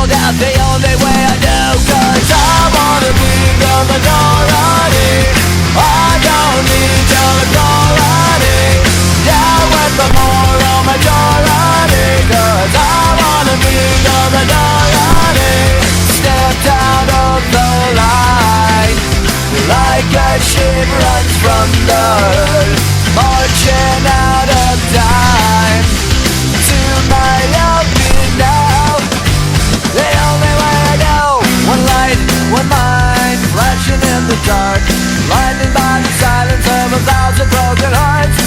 go down the only way I do. Cause I wanna be the minority. I don't need your authority. Down with the moral majority. Cause I wanna be the minority. Stepped out of the line like a ship runs from the herd, marching out of time to my open now. The only way I go, one light, one mind, flashing in the dark, blinded by the silence of 1,000 broken hearts.